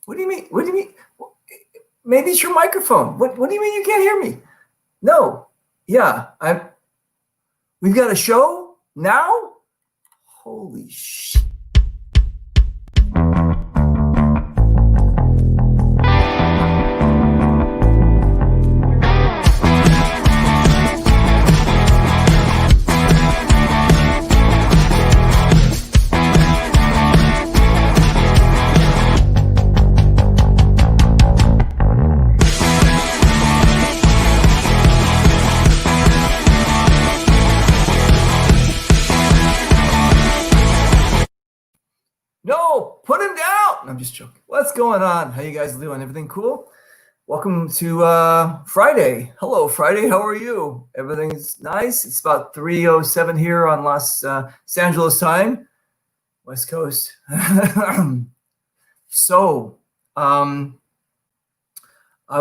What do you mean? What do you mean? Maybe it's your microphone. What do you mean you can't hear me? No. Yeah, we've got a show now? Holy shit. No, put him down. I'm just joking. What's going on? How you guys doing? Everything cool? Welcome to Friday. Hello, Friday. How are you? Everything's nice. It's about 3:07 here on Los Angeles time, West Coast. So, I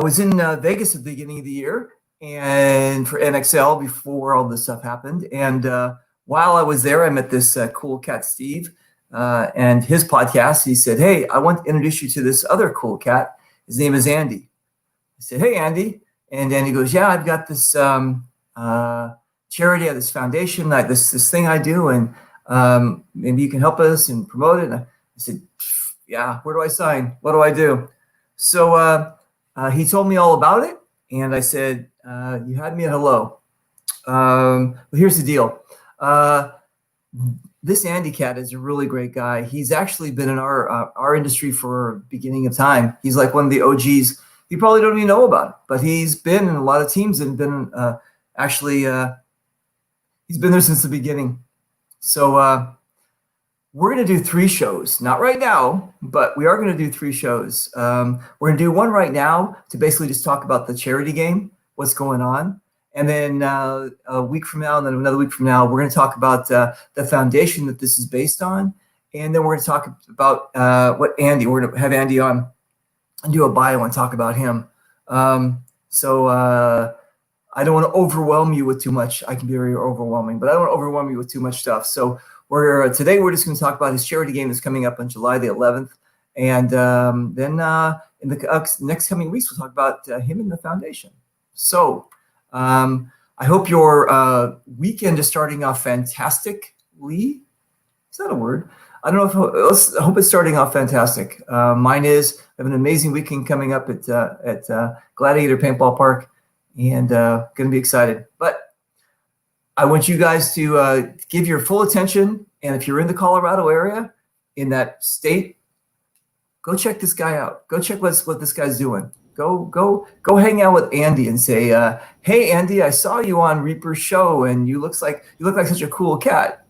was in Vegas at the beginning of the year and for NXL before all this stuff happened. And while I was there, I met this cool cat, Steve. And his podcast, he said, "Hey, I want to introduce you to this other cool cat. His name is Andy." I said, "Hey, Andy." And Andy goes, "Yeah, I've got this charity, this foundation, this thing I do, and maybe you can help us and promote it." And I said, "Yeah, where do I sign? What do I do?" So he told me all about it. And I said, "You had me at hello. Well, here's the deal. This Andy cat is a really great guy. He's actually been in our industry for beginning of time. He's like one of the OGs. You probably don't even know about it, but he's been in a lot of teams and been he's been there since the beginning. So we're going to do 3 shows, not right now, but we are going to do 3 shows. We're going to do one right now to basically just talk about the charity game, what's going on. And then a week from now, and then another week from now, we're going to talk about the foundation that this is based on. And then we're going to talk about we're going to have Andy on and do a bio and talk about him. So I don't want to overwhelm you with too much. I can be very overwhelming, but I don't want to overwhelm you with too much stuff. So today we're just going to talk about his charity game that's coming up on July the 11th. And then in the next coming weeks, we'll talk about him and the foundation. So I hope your weekend is starting off fantastically. Is that a word? I don't know I hope it's starting off fantastic. Mine is. I have an amazing weekend coming up at Gladiator Paintball Park, and going to be excited. But I want you guys to give your full attention. And if you're in the Colorado area, in that state, go check this guy out. Go check what this guy's doing. Go hang out with Andy and say, "Hey, Andy, I saw you on Reaper's show, and you look like such a cool cat,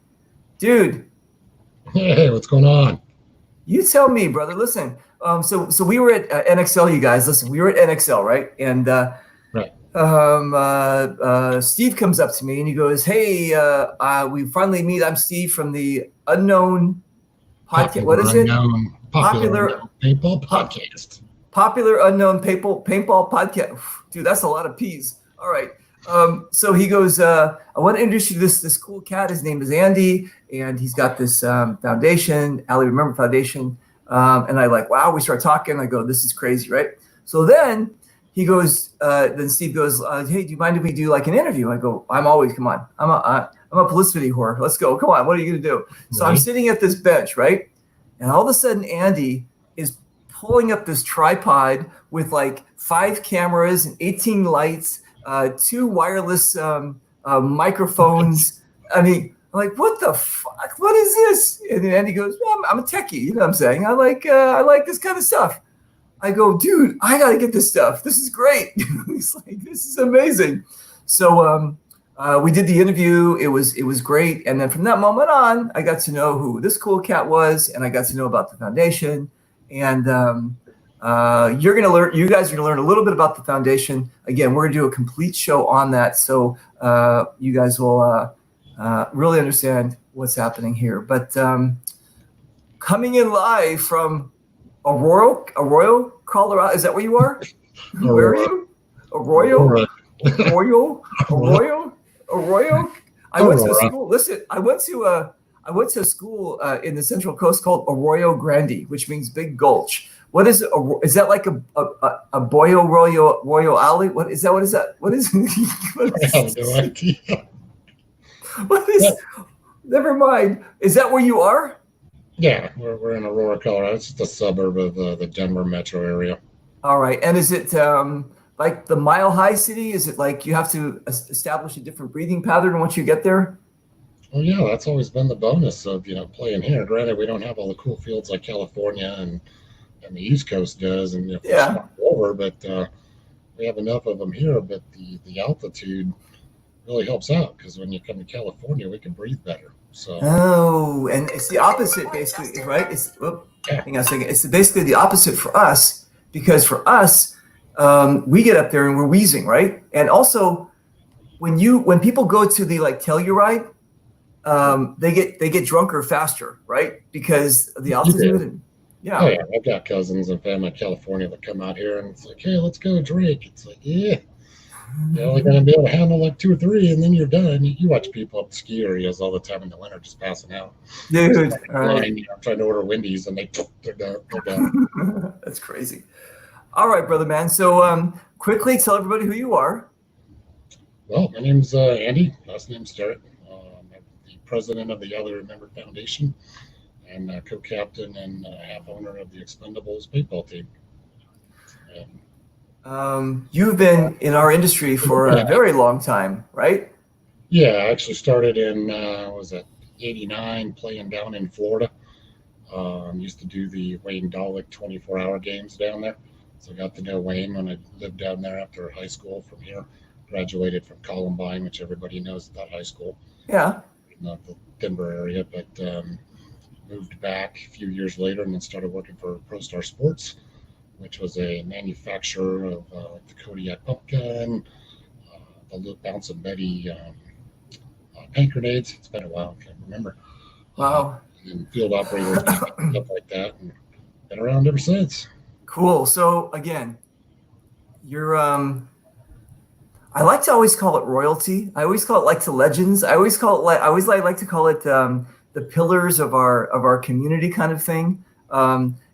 dude." Hey, what's going on? You tell me, brother. Listen, so we were at NXL, you guys. Listen, we were at NXL, right? And right. Steve comes up to me and he goes, "Hey, we finally meet. I'm Steve from the Unknown Podcast. What is it? Popular Paintball Podcast. Popular Unknown Paintball Podcast." Dude, that's a lot of P's. All right. So he goes, "I want to introduce you to this cool cat. His name is Andy, and he's got this foundation, Ali Remember Foundation." And I wow, we start talking. I go, "This is crazy, right?" So then he goes, then Steve goes, "Hey, do you mind if we do like an interview?" I go, "Come on. I'm a publicity whore. Let's go. Come on. What are you going to do?" So I'm sitting at this bench, right? And all of a sudden, Andy is pulling up this tripod with 5 cameras and 18 lights, 2 wireless microphones. I mean, I'm like, "What the fuck? What is this?" And then Andy goes, "Well, I'm a techie. You know what I'm saying? I like this kind of stuff." I go, "Dude, I got to get this stuff. This is great." He's like, "This is amazing." So we did the interview. It was great. And then from that moment on, I got to know who this cool cat was, and I got to know about the foundation. And you guys are gonna learn a little bit about the foundation. Again, we're gonna do a complete show on that, so you guys will really understand what's happening here. But coming in live from Arroyo, Colorado. Is that where you are? Where are you? Arroyo. I went to a school. Listen, I went to a school in the Central Coast called Arroyo Grande, which means Big Gulch. What is is that like a Boyo Royal Alley? What is that? What is that? What is I have no idea. what is? Never mind. Is that where you are? Yeah, we're in Aurora, Colorado. It's just a suburb of the Denver metro area. All right. And is it like the Mile High City? Is it like you have to establish a different breathing pattern once you get there? Oh yeah, that's always been the bonus of playing here. Granted, we don't have all the cool fields like California and the East Coast does, and Yeah. over, but we have enough of them here. But the altitude really helps out because when you come to California, we can breathe better. So Oh, and it's the opposite basically, right? yeah, Hang on a second. It's basically the opposite for us because for us, we get up there and we're wheezing, right? And also, when people go to the like Telluride, they get drunker faster, right? Because of the altitude. And, yeah. oh yeah, I've got cousins and family in California that come out here, and it's like, hey, let's go drink. It's like, yeah. You're only going to be able to handle like 2 or 3, and then you're done. You watch people up ski areas all the time in the winter just passing out. Dude, Just all right. line, trying to order Wendy's, and they're done. They're done. That's crazy. All right, brother man. So quickly tell everybody who you are. Well, my name's Andy. Last name's Jarrett. I'm the president of the Other Remembered Foundation and co-captain and half owner of the Expendables paintball team. You've been in our industry for a very long time, right? Yeah, I actually started in was that '89, playing down in Florida. Used to do the Wayne Dolick 24-hour games down there. So I got to know Wayne when I lived down there after high school from here. Graduated from Columbine, which everybody knows that high school. Yeah. Not the Denver area, but moved back a few years later and then started working for ProStar Sports, which was a manufacturer of the Kodiak pump gun, the Bounce and Betty paint grenades. It's been a while, I can't remember. Wow. And field operators, stuff like that, and been around ever since. Cool. So again, you're I like to always call it royalty. I always call it like to legends. I always like to call it the pillars of our community kind of thing.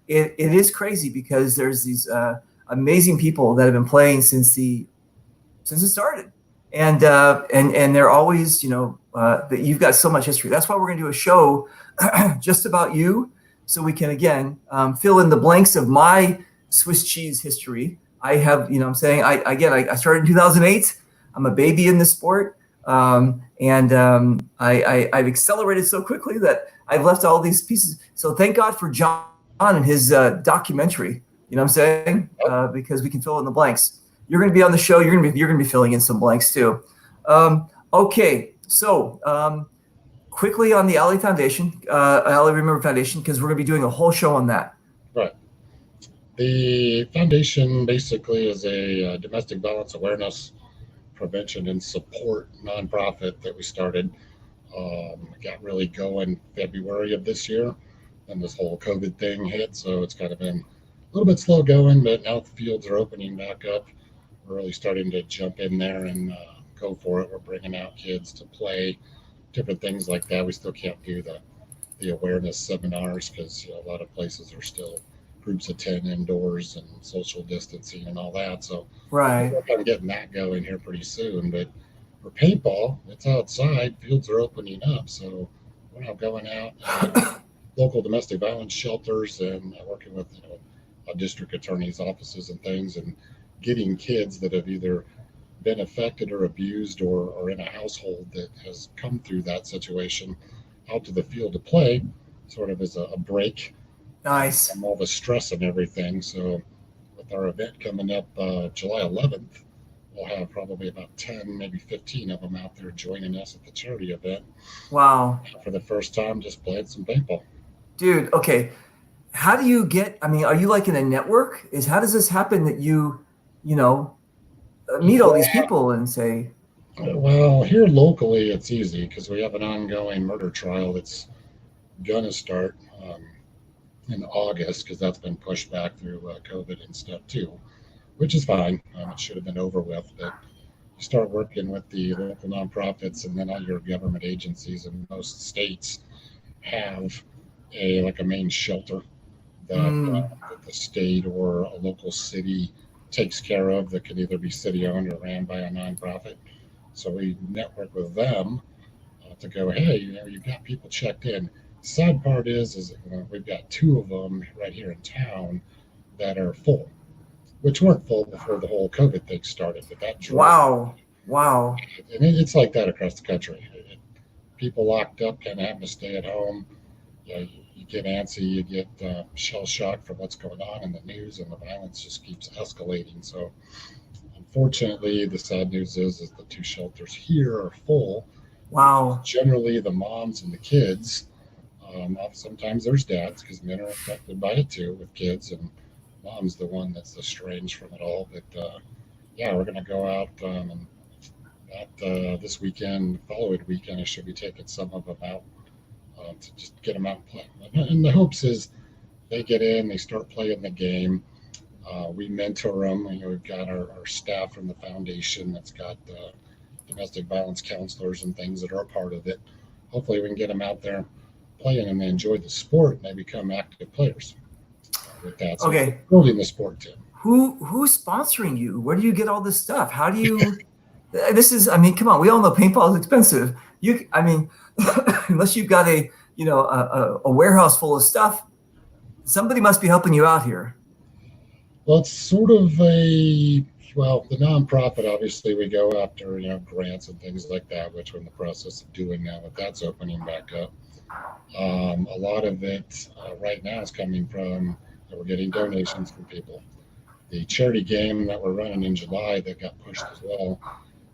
It is crazy because there's these amazing people that have been playing since it started, and they're always that you've got so much history. That's why we're going to do a show just about you, so we can again fill in the blanks of my Swiss cheese history. I have, I'm saying, I started in 2008. I'm a baby in this sport, and I've accelerated so quickly that I've left all these pieces. So thank God for John and his documentary. You know what I'm saying? Because we can fill in the blanks. You're going to be on the show. You're going to be filling in some blanks too. Okay, so quickly on the Alley Foundation, Alley Remember Foundation, because we're going to be doing a whole show on that. Right. The foundation basically is a domestic violence awareness, prevention, and support nonprofit that we started. Got really going February of this year, and this whole COVID thing hit, so it's kind of been a little bit slow going, but now the fields are opening back up. We're really starting to jump in there and go for it. We're bringing out kids to play, different things like that. We still can't do the awareness seminars because a lot of places are still groups of 10 indoors and social distancing and all that. So right, we're kind of getting that going here pretty soon. But for paintball, it's outside. Fields are opening up, so we're now going out local domestic violence shelters and working with district attorneys' offices and things, and getting kids that have either been affected or abused or in a household that has come through that situation out to the field to play, sort of as a break. Nice. From all the stress and everything. So with our event coming up July 11th, we'll have probably about 10, maybe 15 of them out there joining us at the charity event. Wow. For the first time, just playing some paintball. Dude, okay. How do you are you like in a network? How does this happen that you meet all these people and say? Well, here locally, it's easy because we have an ongoing murder trial that's going to start in August, because that's been pushed back through COVID and stuff too, which is fine. It should have been over with, but you start working with the local nonprofits and then all your government agencies, and most states have a main shelter that, that the state or a local city takes care of that can either be city owned or ran by a nonprofit. So we network with them to go, hey, you've got people checked in. Sad part is we've got two of them right here in town that are full, which weren't full before the whole COVID thing started. But that wow, wow, and it's like that across the country. People locked up kind of having to stay at home. You get antsy, you get shell shocked from what's going on in the news, and the violence just keeps escalating. So, unfortunately, the sad news is the two shelters here are full. wow. Generally, the moms and the kids. Sometimes there's dads because men are affected by it too with kids, and mom's the one that's estranged from it all. But yeah, we're going to go out and this weekend, the following weekend, I should be taking some of them out to just get them out and play. And the hopes is they get in, they start playing the game. We mentor them. We've got our staff from the foundation that's got domestic violence counselors and things that are a part of it. Hopefully, we can get them out there playing and they enjoy the sport and they become active players with that. So okay, building the sport too. Who's sponsoring you? Where do you get all this stuff? How do you? This is, I mean, come on. We all know paintball is expensive. I mean, unless you've got a warehouse full of stuff, somebody must be helping you out here. Well, it's sort of the nonprofit, obviously, we go after, grants and things like that, which we're in the process of doing now, but that's opening back up. A lot of it right now is coming from, we're getting donations from people. The charity game that we're running in July that got pushed as well,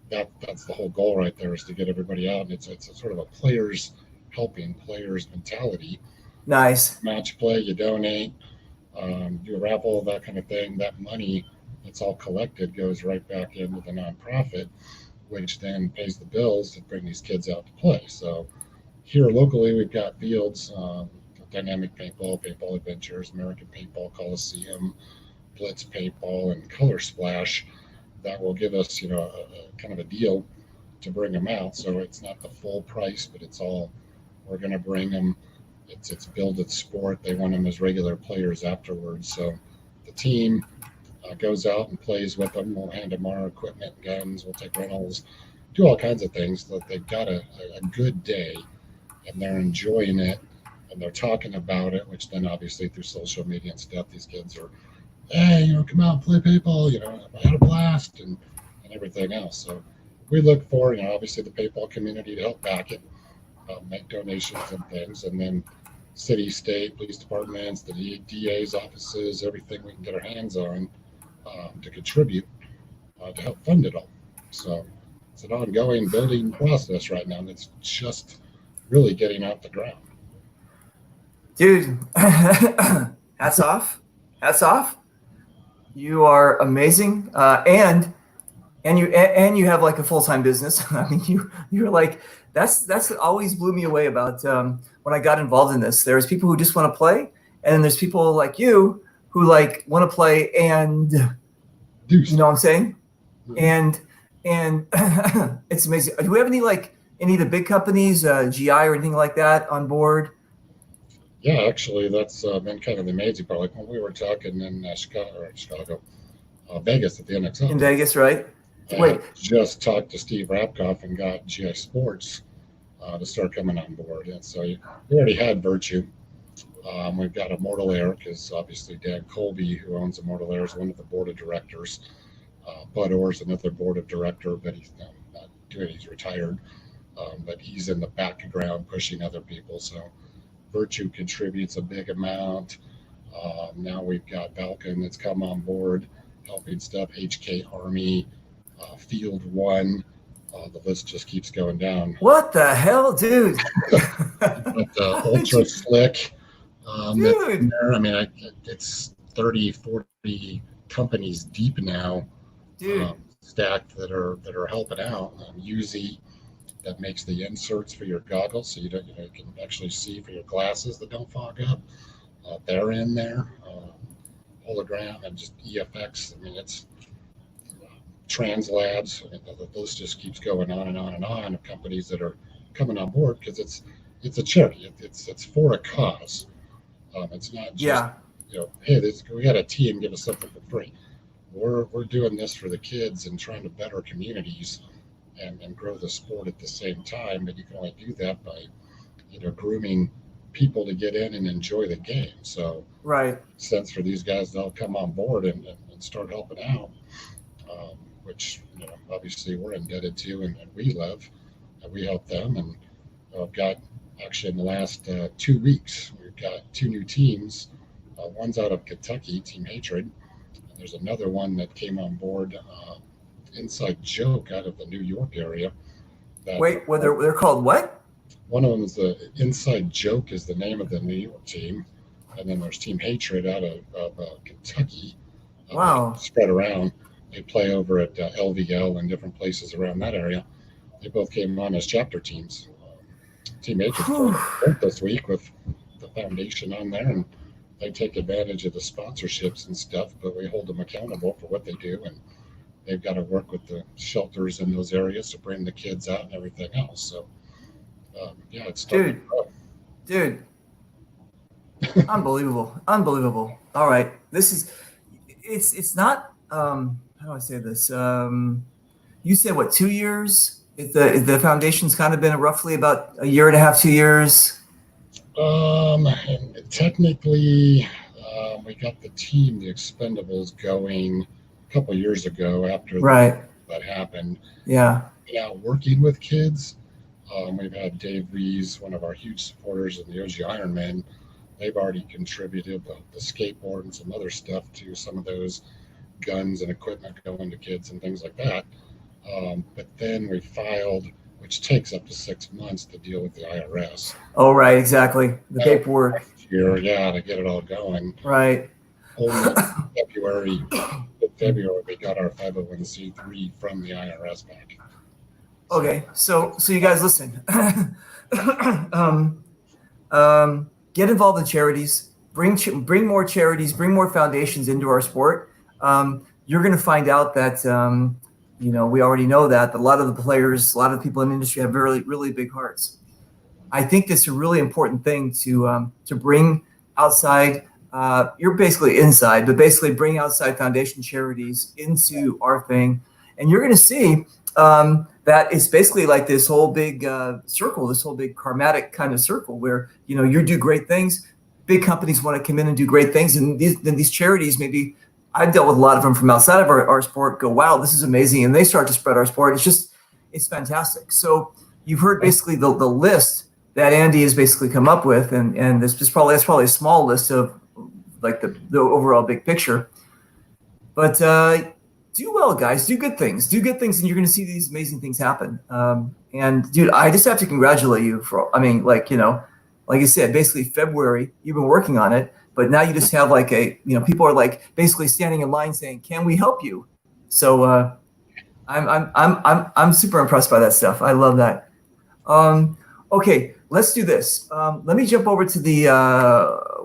that's the whole goal right there, is to get everybody out. And it's a sort of a players helping players mentality. Nice. Match play, you donate, do a raffle, that kind of thing. That money that's all collected goes right back into the nonprofit, which then pays the bills to bring these kids out to play. So here locally, we've got fields, Dynamic Paintball, Paintball Adventures, American Paintball Coliseum, Blitz Paintball, and Color Splash that will give us, a kind of a deal to bring them out. So it's not the full price, but it's all, we're going to bring them. It's build it sport. They want them as regular players afterwards. So the team goes out and plays with them. We'll hand them our equipment, guns. We'll take rentals, do all kinds of things. So that they've got a good day and they're enjoying it and they're talking about it, which then obviously through social media and stuff, these kids are, hey, come out and play paintball. I had a blast and everything else. So we look for, obviously the paintball community to help back it, make donations and things, and then city, state, police departments, the DA's offices, everything we can get our hands on to contribute to help fund it all. So it's an ongoing building process right now, and it's just really getting off the ground. Dude, hats off. You are amazing, and you have like a full-time business. I mean, you're like, that's always blew me away about when I got involved in this. There's people who just want to play, and then there's people like you who like want to play and you know what I'm saying? And it's amazing. Do we have any like any of the big companies, GI or anything like that on board? Yeah, actually, that's been kind of the amazing part. Like when we were talking in Vegas at the NXL. In Vegas, right? Wait. Just talked to Steve Rapkoff and got GI Sports to start coming on board. And so we already had Virtue. We've got Immortal Air because obviously Dan Colby, who owns Immortal Air, is one of the board of directors. Bud Orr's another board of director, but he's not doing it. He's retired. But he's in the background pushing other people. So Virtue contributes a big amount. Now we've got Balkan that's come on board helping stuff, HK Army, Field One. The list just keeps going down. What the hell, dude? But, Ultra Slick. Dude. I mean, it's 30, 40 companies deep now, stacked that are helping out. Uzi, that makes the inserts for your goggles, so you can actually see for your glasses that don't fog up. They're in there. Hologram and just EFX. I mean, it's Translabs. I mean, the list just keeps going on and on and on of companies that are coming on board because it's a charity. It's for a cause. It's not just hey, we got a team, give us something for free. We're doing this for the kids and trying to better communities and grow the sport at the same time. But you can only do that by grooming people to get in and enjoy the game. So, Right. sense for these guys, they'll come on board and start helping out, which obviously we're indebted to and we love. And we help them, and I've got actually in the last 2 weeks we've got two new teams. One's out of Kentucky, Team Hatred, and there's another one that came on board, Inside Joke, out of the New York area. That Wait, well, they're called what? One of them is the Inside Joke is the name of the New York team, and then there's Team Hatred out of Kentucky. Wow. Spread around. They play over at LVL and different places around that area. They both came on as chapter teams. Team Hatred started this week with the foundation on there, and they take advantage of the sponsorships and stuff, but we hold them accountable for what they do, and they've got to work with the shelters in those areas to bring the kids out and everything else. So, yeah, it's dude, unbelievable. All right, it's not. How do I say this? You said what, 2 years? The foundation's kind of been roughly about a year and a half, 2 years. And technically, we got the team, the Expendables, going a couple of years ago after that happened. Yeah. Now working with kids, we've had Dave Rees, one of our huge supporters in the OG Ironman. They've already contributed the skateboard and some other stuff to some of those guns and equipment going to kids and things like that. But then we filed, which takes up to 6 months to deal with the IRS. Oh, right, exactly. The paperwork. Yeah, to get it all going. Right. Only February, we got our 501c3 from the IRS back. Okay, so you guys listen. Get involved in charities. Bring more charities. Bring more foundations into our sport. You're going to find out that we already know that a lot of the players, a lot of the people in the industry have really, really big hearts. I think this is a really important thing to bring outside. You're basically inside, but basically bring outside foundation charities into our thing, and you're going to see that it's basically like this whole big circle, this whole big karmatic kind of circle where you do great things. Big companies want to come in and do great things, and these charities maybe. I've dealt with a lot of them from outside of our sport. Go, wow, this is amazing, and they start to spread our sport. It's fantastic. So you've heard basically the list that Andy has basically come up with, and that's probably a small list of like the overall big picture. But do well, guys. Do good things, and you're going to see these amazing things happen. And dude, I just have to congratulate you for. I mean, like I said, basically February. You've been working on it. But now you just have like people are like basically standing in line saying, "Can we help you?" So I'm super impressed by that stuff. I love that. Okay, let's do this. Let me jump over to the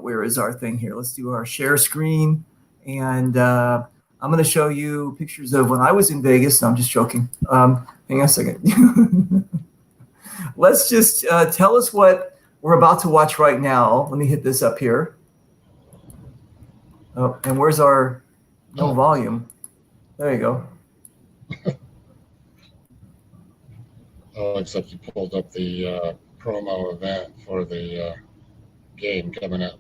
where is our thing here? Let's do our share screen, and I'm going to show you pictures of when I was in Vegas. No, I'm just joking. Hang on a second. Let's just tell us what we're about to watch right now. Let me hit this up here. Oh, and where's our volume? There you go. Oh, except you pulled up the promo event for the game coming up.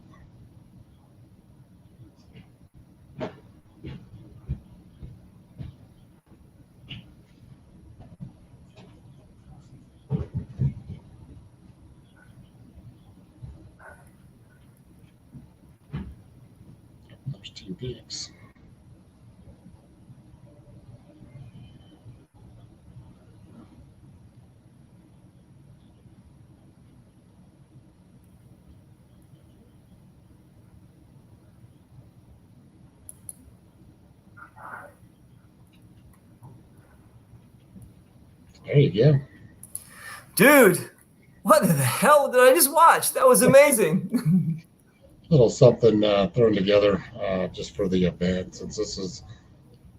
There's Team Phoenix. There you go. Dude, what the hell did I just watch? That was amazing. Little something thrown together just for the event, since this is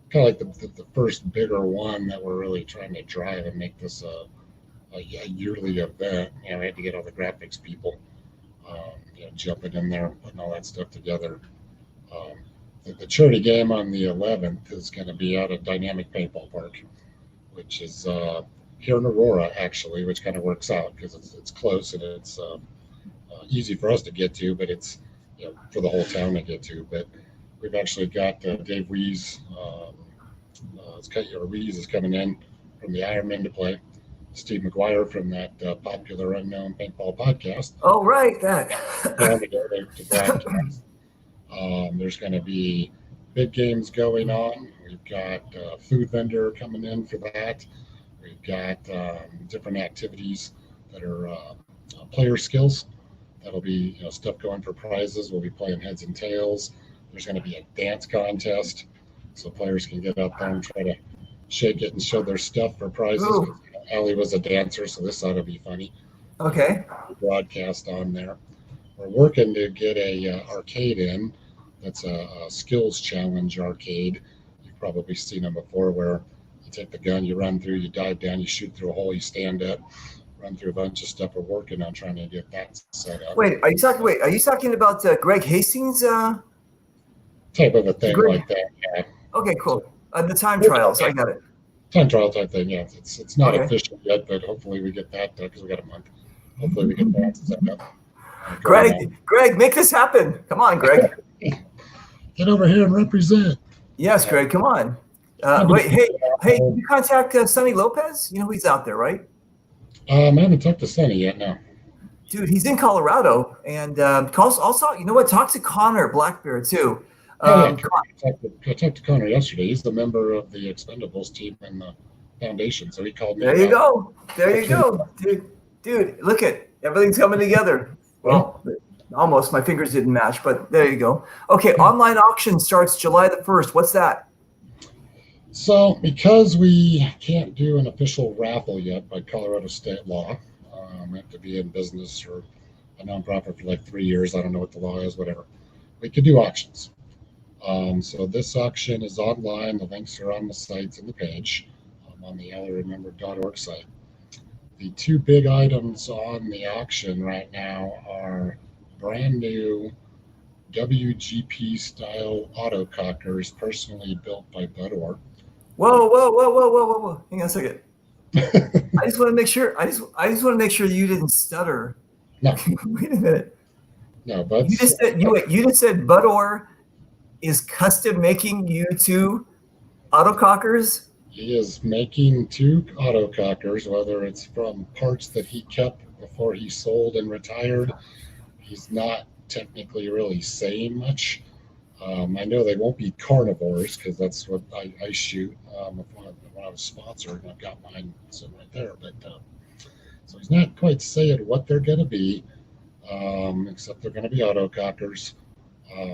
kind of like the first bigger one that we're really trying to drive and make this a yearly event. We had to get all the graphics people jumping in there and putting all that stuff together. Um, the charity game on the 11th is going to be out at Dynamic Paintball Park, which is here in Aurora, actually, which kind of works out because it's close and it's easy for us to get to, but it's for the whole town to get to. But we've actually got Dave Wees. Wees is coming in from the Ironman to play. Steve McGuire from that popular Unknown Paintball podcast. Oh, right, that. to broadcast. There's going to be big games going on. We've got a food vendor coming in for that. We've got different activities that are player skills. That'll be stuff going for prizes. We'll be playing heads and tails. There's going to be a dance contest, so players can get up there and try to shake it and show their stuff for prizes. Allie was a dancer, so this ought to be funny. Okay. Broadcast on there. We're working to get a arcade in. That's a skills challenge arcade. You've probably seen them before, where you take the gun, you run through, you dive down, you shoot through a hole, you stand up, run through a bunch of stuff. We're working on trying to get that set up. Are you talking about Greg Hastings? Type of a thing like that. Yeah. Okay, cool. The time trials, I got it. Time trial type thing, yeah. It's not official yet, but hopefully we get that because we got a month. Hopefully we get that set up. Greg, make this happen. Come on, Greg. Get over here and represent. Yes, Greg, come on. Wait, hey, can you contact Sonny Lopez? You know he's out there, right? I haven't talked to Sonny yet, no. Dude, he's in Colorado, and also, you know what? Talk to Connor Blackbeard too. I talked to Connor yesterday. He's the member of the Expendables team in the foundation, so he called me. There you go, dude. Look at everything's coming together. Well, almost. My fingers didn't match, but there you go. Okay, online auction starts July the 1st. What's that? So, because we can't do an official raffle yet by Colorado state law, we have to be in business or a nonprofit for like 3 years. I don't know what the law is, whatever. We could do auctions. So this auction is online. The links are on the sites and the page on the allyremember.org site. The two big items on the auction right now are brand new WGP style autocockers personally built by Bud Orr. Whoa. Hang on a second. I just want to make sure. I just want to make sure you didn't stutter. No. Wait a minute. No, but you just said Bud Orr is custom making you two autocockers. He is making two autocockers, whether it's from parts that he kept before he sold and retired. He's not technically really saying much. I know they won't be carnivores because that's what I shoot when I was sponsored, and I've got mine sitting right there. But so he's not quite saying what they're going to be, except they're going to be autocockers.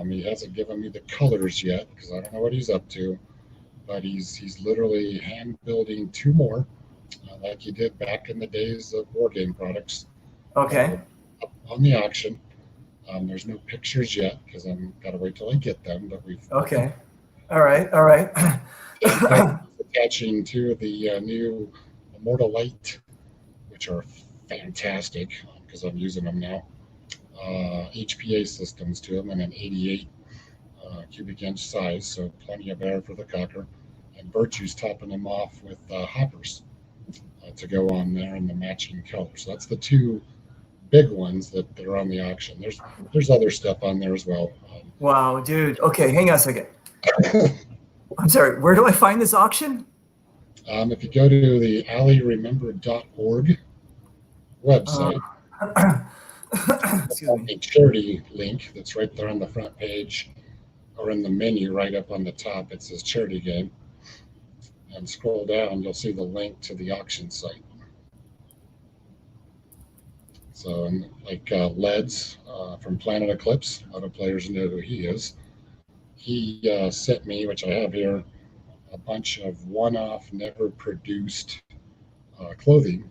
He hasn't given me the colors yet because I don't know what he's up to. But he's literally hand building two more, like he did back in the days of war game products. Okay. On the auction. There's no pictures yet because I'm got to wait till I get them. But we've okay. All right. Attaching to the new Immortal Light, which are fantastic because I'm using them now. HPA systems to them in an 88 cubic inch size, so plenty of air for the cocker. And Virtue's topping them off with hoppers to go on there in the matching colors. So that's the two big ones that are on the auction. There's other stuff on there as well. Wow, dude. Okay, hang on a second. I'm sorry. Where do I find this auction? If you go to the allyremember.org website, a charity link that's right there on the front page or in the menu right up on the top. It says charity game. And scroll down, you'll see the link to the auction site. So, like Leds from Planet Eclipse, a lot of players know who he is. He sent me, which I have here, a bunch of one-off, never produced clothing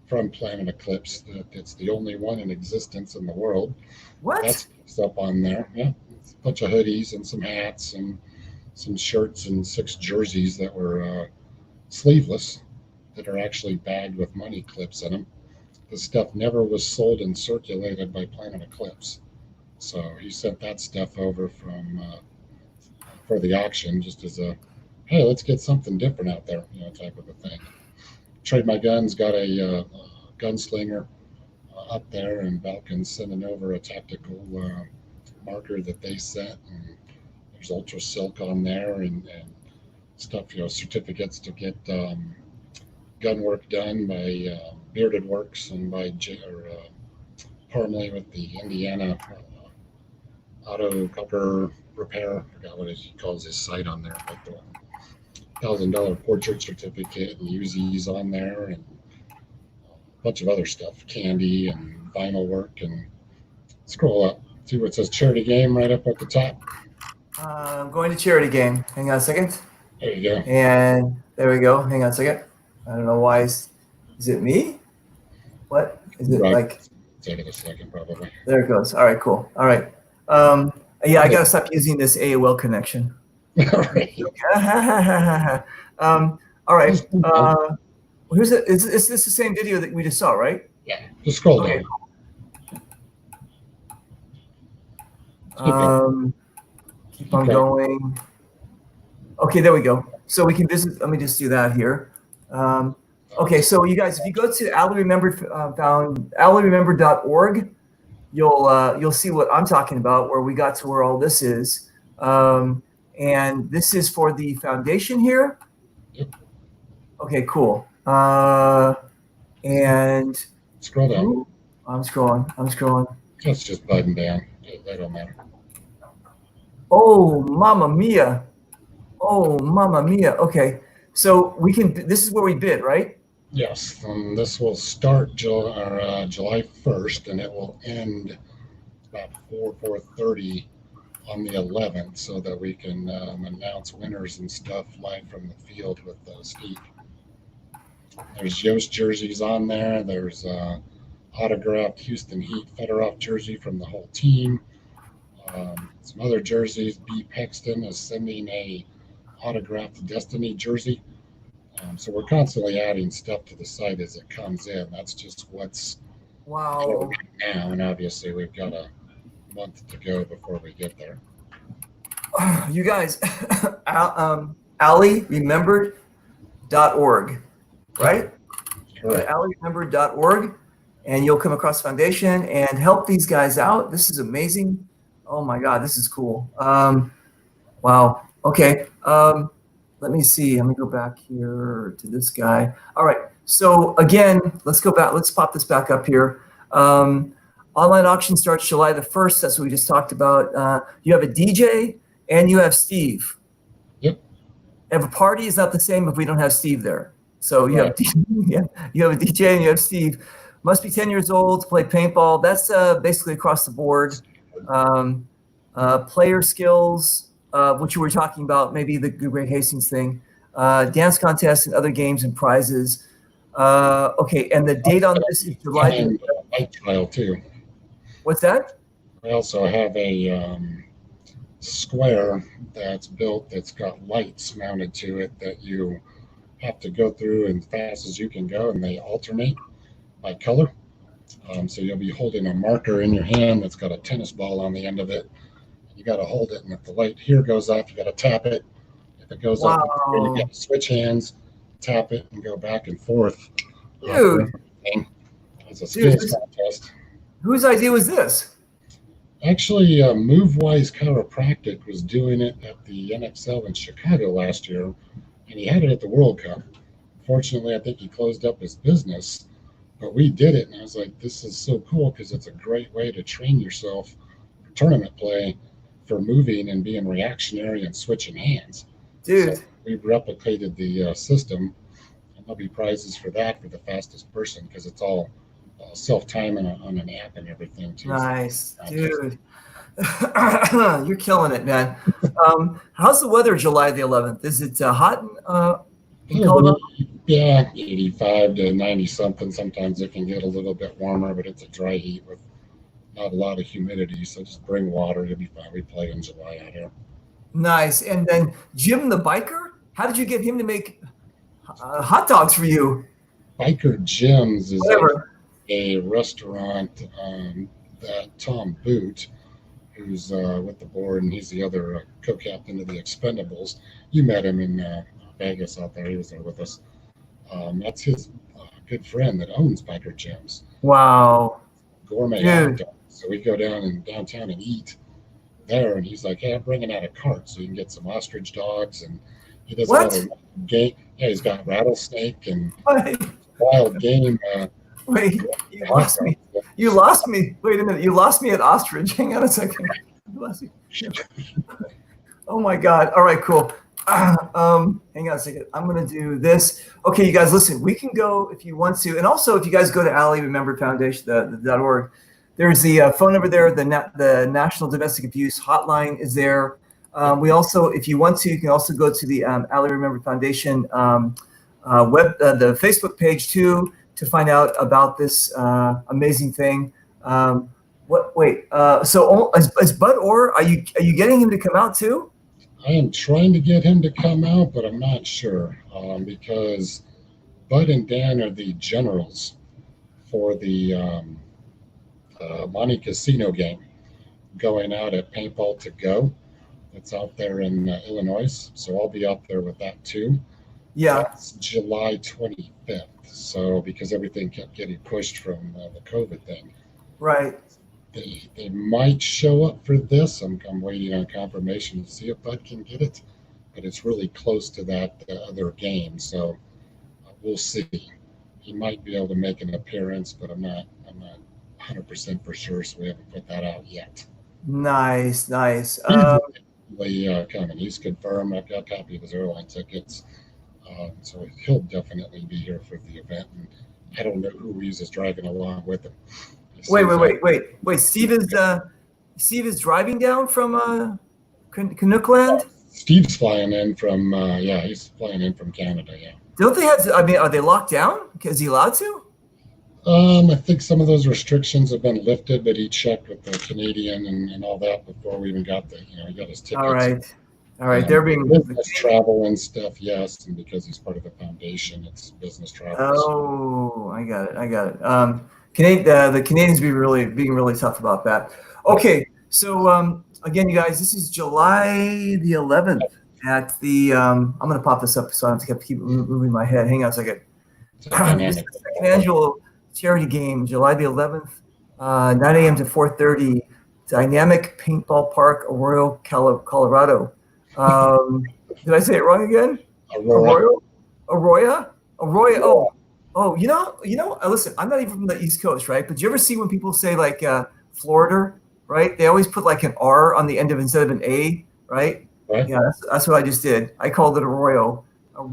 from Planet Eclipse. It's the only one in existence in the world. What? That's up on there. Yeah, it's a bunch of hoodies and some hats and some shirts and 6 jerseys that were sleeveless that are actually bagged with money clips in them. The stuff never was sold and circulated by Planet Eclipse. So he sent that stuff over from for the auction, just as a hey, let's get something different out there, type of a thing. Trade My Guns got a gunslinger up there, and Balkan's sending over a tactical marker that they sent, and there's Ultra Silk on there, and stuff, certificates to get gun work done by Bearded Works and by Parmley with the Indiana Auto Copper Repair. I forgot what he calls his site on there, but the $1,000 portrait certificate and Uzis on there, and a bunch of other stuff, candy and vinyl work. And scroll up, see what says charity game right up at the top. I'm going to charity game. Hang on a second. There you go. And there we go. Hang on a second. I don't know why. Is it me? What is it Right. like? Take it a second, probably. There it goes. All right, cool. All right. Yeah, I gotta stop using this AOL connection. All right. All right. Here's it. Is this the same video that we just saw, right? Yeah. Just scroll Okay. down. Keep on Okay. going. Okay, there we go. So we can visit. Let me just do that here. Okay, so you guys, if you go to allyremembered.org, you'll see what I'm talking about, where we got to where all this is. And this is for the foundation here. Yep. Okay, cool. And Scroll down. I'm scrolling. That's just button down. That don't matter. Oh, mamma mia. Okay, so we can. This is where we bid, right? Yes. This will start July 1st, and it will end about 4:30 on the 11th, so that we can announce winners and stuff live from the field with Steve. There's Yost jerseys on there. There's autographed Houston Heat Fedorov jersey from the whole team. Some other jerseys. B. Pexton is sending a autographed Destiny jersey. So we're constantly adding stuff to the site as it comes in. That's just what's Wow. now, and obviously we've got a month to go before we get there. You guys, allyremembered.org, right? Go to allyremembered.org, and you'll come across the foundation and help these guys out. This is amazing. Oh my God, this is cool. Wow. Okay. Let me see. Let me go back here to this guy. All right. So again, let's go back. Let's pop this back up here. Online auction starts July the 1st. That's what we just talked about. You have a DJ and you have Steve. Yep. If a party is not the same if we don't have Steve there. So you Right. you have a DJ and you have Steve. Must be 10 years old to play paintball. That's basically across the board. Player skills, which you were talking about, maybe the Great Hastings thing. Dance contests and other games and prizes. Okay, and the date on this is July. And light trial too. What's that? I also have a square that's built that's got lights mounted to it that you have to go through as fast as you can go, and they alternate by color. So you'll be holding a marker in your hand that's got a tennis ball on the end of it. You got to hold it, and if the light here goes off, you got to tap it. If it goes up, you got to switch hands, tap it, and go back and forth. Dude. It's a skills contest. Whose idea was this? Actually, MoveWise Chiropractic was doing it at the NXL in Chicago last year, and he had it at the World Cup. Fortunately, I think he closed up his business, but we did it, and I was like, this is so cool because it's a great way to train yourself for tournament play, for moving and being reactionary and switching hands. Dude. So we replicated the system, and there'll be prizes for that for the fastest person because it's all self-time on an app and everything too. Nice, dude. You're killing it, man. How's the weather July the 11th? Is it hot in Colorado? Yeah, 85 to 90 something. Sometimes it can get a little bit warmer, but it's a dry heat with not a lot of humidity. So just bring water. You'll be fine. We play in July out here. Nice. And then Jim the biker, how did you get him to make hot dogs for you? Biker Jim's is Whatever. a restaurant that Tom Boot who's with the board, and he's the other co-captain of the Expendables. You met him in Vegas out there. He was there with us. That's his good friend that owns Biker Gyms, Wow. Gourmet Hot Dude. Dog. So we go down in downtown and eat there, and he's like, "Hey, I'm bringing out a cart so you can get some ostrich dogs." And he does a lot What? of game. Yeah, he's got rattlesnake and Wait, wild game wait, you hot lost me. dogs. You lost me. Wait a minute. You lost me at ostrich. Hang on a second. You lost me. Oh my God. All right, cool. Hang on a second. I'm going to do this. Okay, you guys, listen, we can go if you want to. And also, if you guys go to Ali Remember Foundation, the .org, there's the phone number there. The National Domestic Abuse Hotline is there. We also, if you want to, you can also go to the Ali Remember Foundation the Facebook page too to find out about this amazing thing. So is Bud Orr? Are you getting him to come out too? I am trying to get him to come out, but I'm not sure because Bud and Dan are the generals for the Monte Casino game going out at Paintball to Go. It's out there in Illinois, so I'll be out there with that too. Yeah. That's July 25th. So because everything kept getting pushed from the COVID thing, Right. they might show up for this. I'm waiting on confirmation to see if Bud can get it, but it's really close to that other game, so we'll see. He might be able to make an appearance, but I'm not 100% for sure, so we haven't put that out yet. Nice. Coming. He's confirmed. I've got a copy of his airline tickets, so he'll definitely be here for the event. And I don't know who he is driving along with him. Wait. Steve is driving down from Canuckland. Steve's flying in from he's flying in from Canada. Yeah. Don't they have? I mean, are they locked down? Is he allowed to? I think some of those restrictions have been lifted, but he checked with the Canadian and all that before we even got he got his tickets. All right. They're being business travel and stuff, yes, and because he's part of the foundation, it's business travel. Oh, I got it. The Canadians being really tough about that. Okay, so again, you guys, this is July the 11th at the. I'm going to pop this up so I don't have to keep moving my head. Hang on a second. This is the second annual charity game, July the 11th, 9 a.m. to 4:30, Dynamic Paintball Park, Arroyo, Colorado. Did I say it wrong again? Arroyo. Oh, you know. Listen, I'm not even from the East Coast, right? But do you ever see when people say like Florida, right? They always put like an R on the end of instead of an A, right? Right. Yeah, that's what I just did. I called it Arroyo. It's all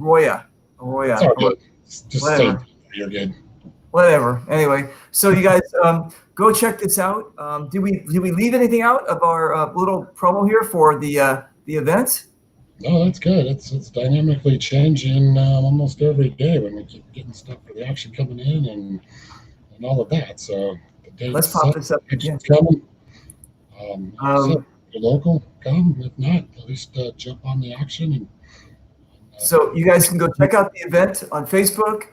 good. Just say you're good. Whatever. Anyway, so you guys go check this out. Did we leave anything out of our little promo here for the event? No, that's good. It's dynamically changing almost every day when we keep getting stuff for the action coming in and all of that. So the date's Let's pop this up again. Coming. So local, come. If not, at least jump on the action. And so you guys can go check out the event on Facebook.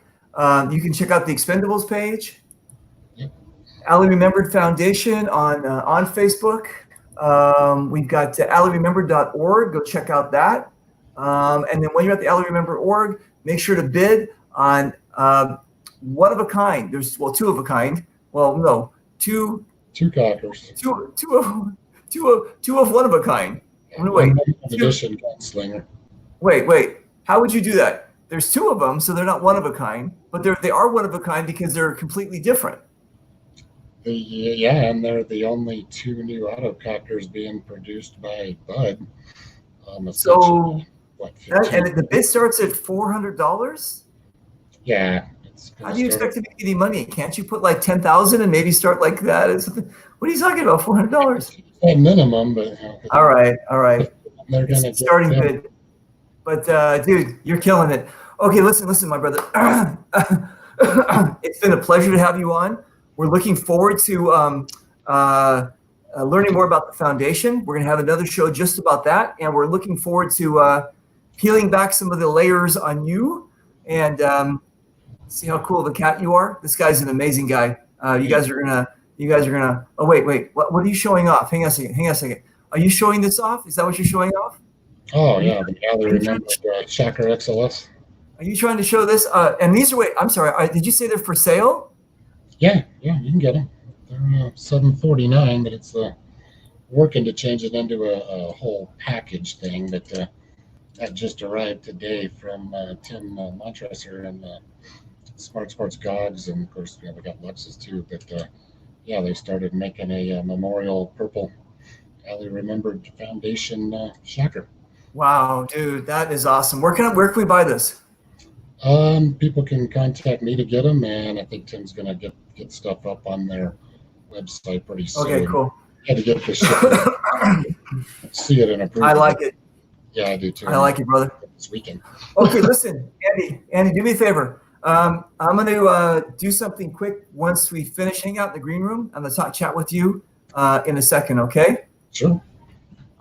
You can check out the Expendables page. Yep. Ali Remembered Foundation on Facebook. We've got aliremembered.org. Go check out that. And then when you're at the aliremember.org, make sure to bid on one of a kind. There's two of a kind. Well, no, two cockers. Two of one of a kind. Wait. Edition gunslinger. Wait. How would you do that? There's two of them, so they're not one of a kind, but they are one of a kind because they're completely different. And they're the only two new autocockers being produced by Bud. So, and the bid starts at $400. Yeah. How do you expect to make any money? Can't you put like 10,000 and maybe start like that? What are you talking about? $400? At minimum, but all right. They're gonna starting bid. But dude, you're killing it. Okay, listen, my brother. It's been a pleasure to have you on. We're looking forward to learning more about the foundation. We're going to have another show just about that, and we're looking forward to peeling back some of the layers on you and see how cool of a cat you are. This guy's an amazing guy. You guys are going to You guys are gonna. Oh wait. What are you showing off? Hang on a second. Are you showing this off? Is that what you're showing off? Oh Are you, yeah, the Galley Remembered Shocker XLS. are you trying to show this? And these are. Wait. I'm sorry. Did you say they're for sale? Yeah, you can get them. They're $749, but it's working to change it into a whole package thing. But that just arrived today from Tim Montresor and Smart Sports Gogs, and of course we got Luxus too. But yeah, they started making a memorial purple Alley Remembered Foundation shocker. Wow, dude, that is awesome. Where can we buy this? People can contact me to get them, and I think Tim's gonna get stuff up on their website pretty soon. Okay, cool. Had to get this shit. See it and approve. I like it. Yeah, I do too. I like it, brother. This weekend. Okay, listen, Andy, do me a favor. I'm going to do something quick once we finish hanging out in the green room. I'm going to chat with you in a second, okay? Sure.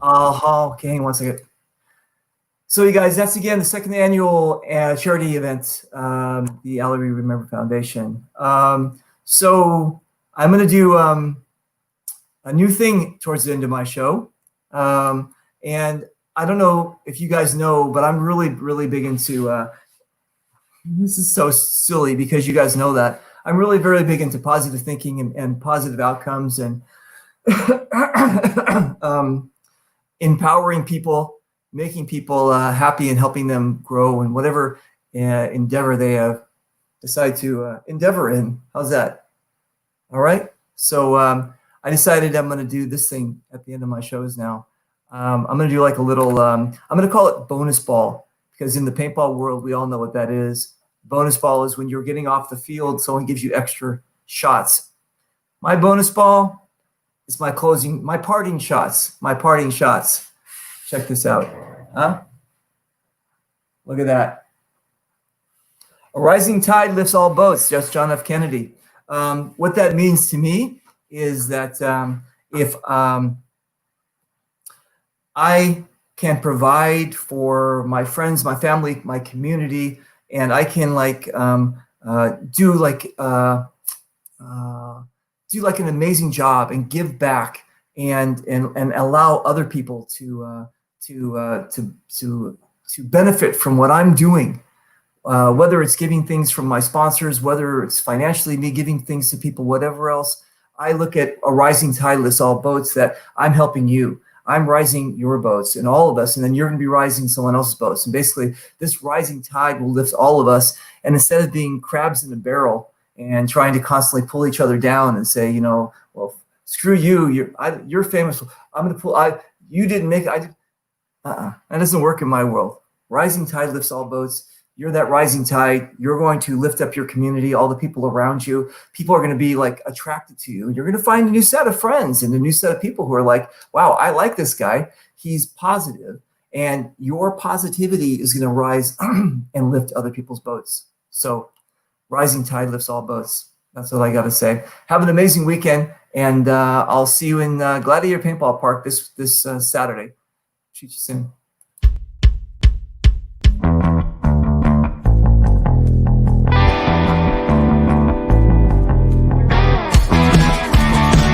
Okay, hang on one second. So, you guys, that's again the second annual charity event, the Alley Remember Foundation. So, I'm going to do a new thing towards the end of my show. And I don't know if you guys know, but I'm really, really big into this is so silly because you guys know that. I'm really very big into positive thinking and positive outcomes and empowering people, making people happy and helping them grow in whatever endeavor they decide to endeavor in. How's that? All right. So I decided I'm going to do this thing at the end of my shows now. I'm going to do like a little, I'm going to call it bonus ball because in the paintball world, we all know what that is. Bonus ball is when you're getting off the field, someone gives you extra shots. My bonus ball is my parting shots. Check this out. Huh? Look at that. A rising tide lifts all boats, just John F. Kennedy. What that means to me is that if I can provide for my friends, my family, my community, and I can do an amazing job and give back and allow other people to benefit from what I'm doing. Whether it's giving things from my sponsors, whether it's financially me giving things to people, whatever else, I look at a rising tide lifts all boats, that I'm helping you. I'm rising your boats and all of us, and then you're going to be rising someone else's boats. And basically, this rising tide will lift all of us. And instead of being crabs in a barrel and trying to constantly pull each other down and say, well, screw you, you're famous. I'm going to pull. You didn't make it. That doesn't work in my world. Rising tide lifts all boats. You're that rising tide. You're going to lift up your community, all the people around you. People are going to be attracted to you. You're going to find a new set of friends and a new set of people who are like, wow, I like this guy. He's positive. And your positivity is going to rise and lift other people's boats. So rising tide lifts all boats. That's what I got to say. Have an amazing weekend. And I'll see you in Gladiator Paintball Park this Saturday. Shoot you soon.